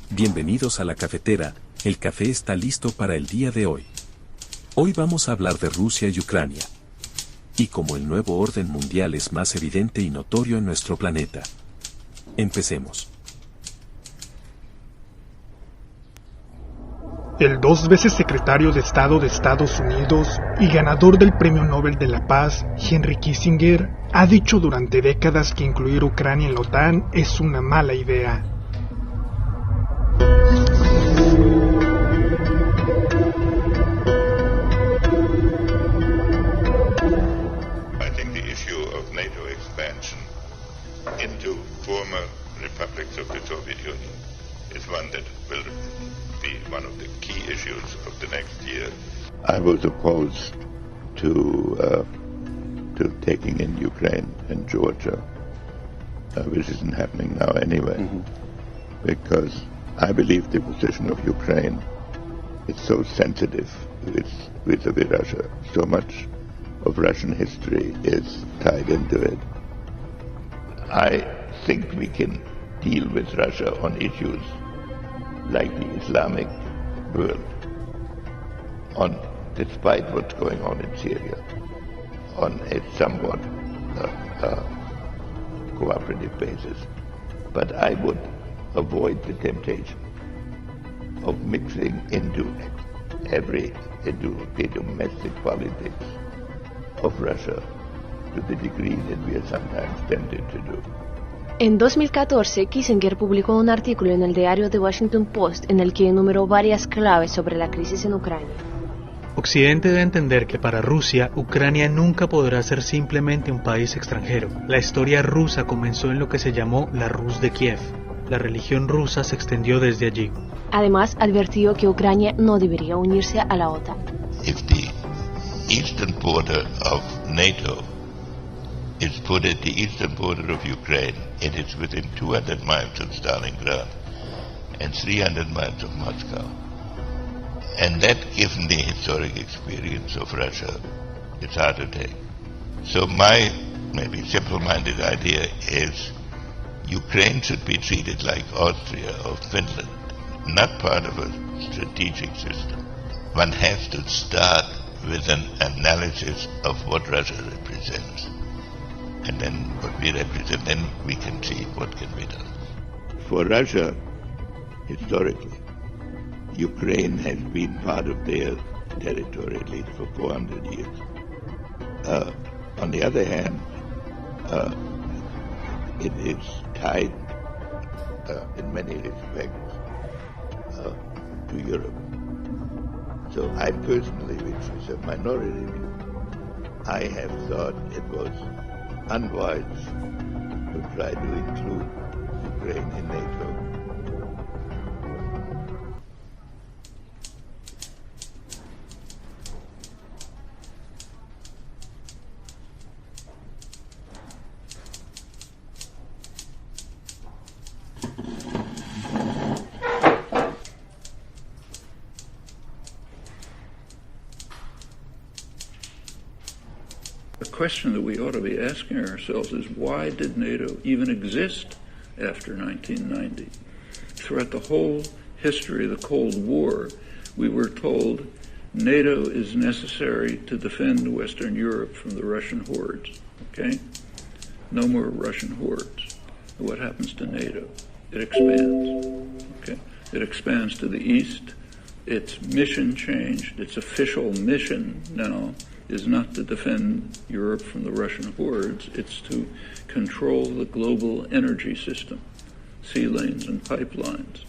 Bienvenidos a la cafetera, el café está listo para el día de hoy. Hoy vamos a hablar de Rusia y Ucrania. Y cómo el nuevo orden mundial es más evidente y notorio en nuestro planeta. Empecemos. El 2 veces secretario de Estado de Estados Unidos y ganador del Premio Nobel de la Paz, Henry Kissinger, ha dicho durante décadas que incluir Ucrania en la OTAN es una mala idea. I think the issue of NATO expansion into former republics of the Soviet Union is one that will be one of the key issues of the next year. I was opposed to taking in Ukraine and Georgia, which isn't happening now anyway, because I believe the position of Ukraine is so sensitive vis-a-vis Russia. So much of Russian history is tied into it. I think we can deal with Russia on issues like the Islamic world, despite what's going on in Syria, on a somewhat cooperative basis. But I would avoid the temptation of mixing into the domestic politics of Russia to the degree that we are sometimes tempted to do. En 2014, Kissinger publicó un artículo en el diario The Washington Post en el que enumeró varias claves sobre la crisis en Ucrania. Occidente debe entender que para Rusia, Ucrania nunca podrá ser simplemente un país extranjero. La historia rusa comenzó en lo que se llamó la Rus de Kiev. La religión rusa se extendió desde allí. Además, advirtió que Ucrania no debería unirse a la OTAN. If the eastern border of NATO is put at the eastern border of Ukraine, it is within 200 miles of Stalingrad and 300 miles of Moscow. And that, given the historic experience of Russia, it's hard to take. So my maybe simple-minded idea is Ukraine should be treated like Austria or Finland, not part of a strategic system. One has to start with an analysis of what Russia represents. And then what we represent, then we can see what can be done. For Russia, historically, Ukraine has been part of their territory at least for 400 years. On the other hand, it is tied in many respects to Europe. So I personally, which is a minority view, I have thought it was unwise to try to include Ukraine in NATO. The question that we ought to be asking ourselves is, why did NATO even exist after 1990? Throughout the whole history of the Cold War, we were told NATO is necessary to defend Western Europe from the Russian hordes, okay? No more Russian hordes. What happens to NATO? It expands, okay? It expands to the east. Its mission changed. Its official mission now is not to defend Europe from the Russian hordes, it's to control the global energy system, sea lanes and pipelines,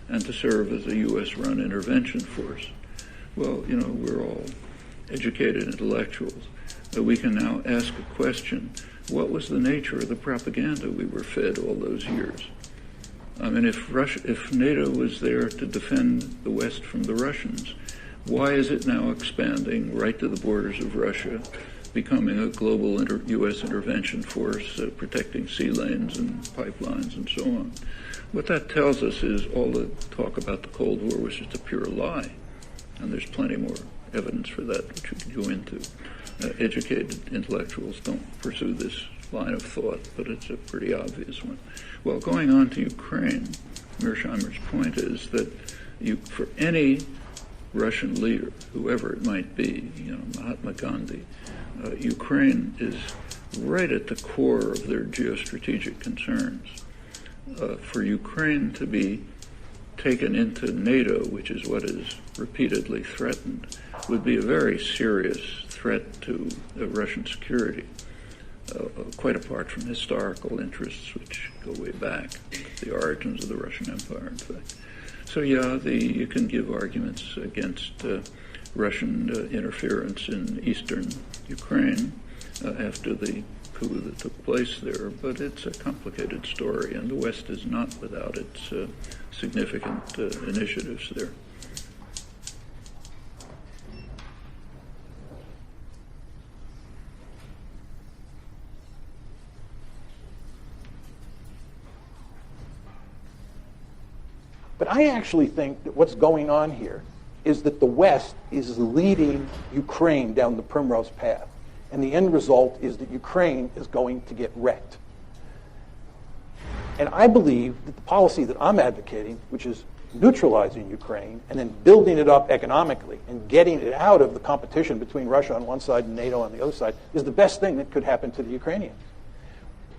and to serve as a U.S.-run intervention force. Well, you know, we're all educated intellectuals. We can now ask a question: what was the nature of the propaganda we were fed all those years? I mean, if NATO was there to defend the West from the Russians, why is it now expanding right to the borders of Russia, becoming a global U.S. intervention force, protecting sea lanes and pipelines and so on? What that tells us is all the talk about the Cold War was just a pure lie, and there's plenty more evidence for that, which we can go into. Educated intellectuals don't pursue this line of thought, but it's a pretty obvious one. Well, going on to Ukraine, Mearsheimer's point is that for any Russian leader, whoever it might be, you know, Mahatma Gandhi, Ukraine is right at the core of their geostrategic concerns. For Ukraine to be taken into NATO, which is what is repeatedly threatened, would be a very serious threat to Russian security, quite apart from historical interests, which go way back, the origins of the Russian Empire, in fact. So yeah, you can give arguments against Russian interference in eastern Ukraine after the coup that took place there, but it's a complicated story, and the West is not without its significant initiatives there. But I actually think that what's going on here is that the West is leading Ukraine down the primrose path. And the end result is that Ukraine is going to get wrecked. And I believe that the policy that I'm advocating, which is neutralizing Ukraine and then building it up economically and getting it out of the competition between Russia on one side and NATO on the other side, is the best thing that could happen to the Ukrainians.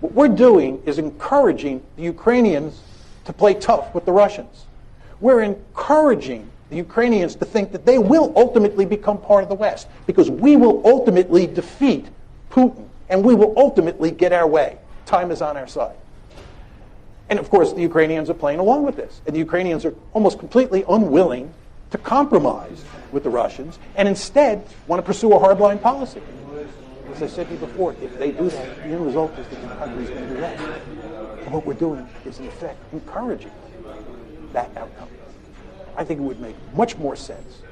What we're doing is encouraging the Ukrainians to play tough with the Russians. We're encouraging the Ukrainians to think that they will ultimately become part of the West, because we will ultimately defeat Putin and we will ultimately get our way. Time is on our side. And of course, the Ukrainians are playing along with this. And the Ukrainians are almost completely unwilling to compromise with the Russians and instead want to pursue a hardline policy. As I said to you before, if they do that, the end result is that the country is going to be wrecked. And what we're doing is, in effect, encouraging that outcome. I think it would make much more sense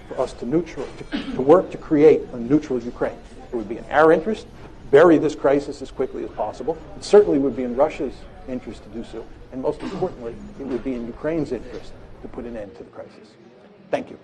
for us to work to create a neutral Ukraine. It would be in our interest to bury this crisis as quickly as possible. It certainly would be in Russia's interest to do so. And most importantly, it would be in Ukraine's interest to put an end to the crisis. Thank you.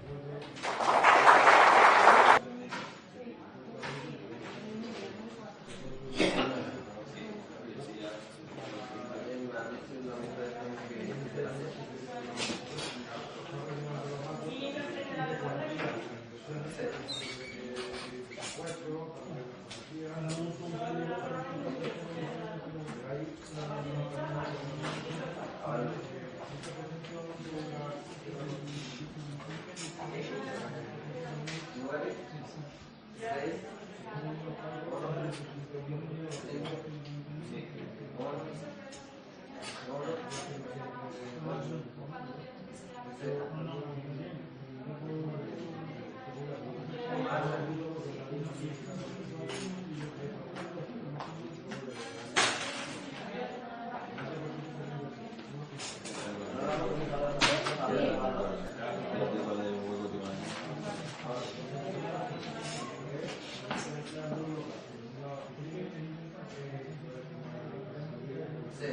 Sí,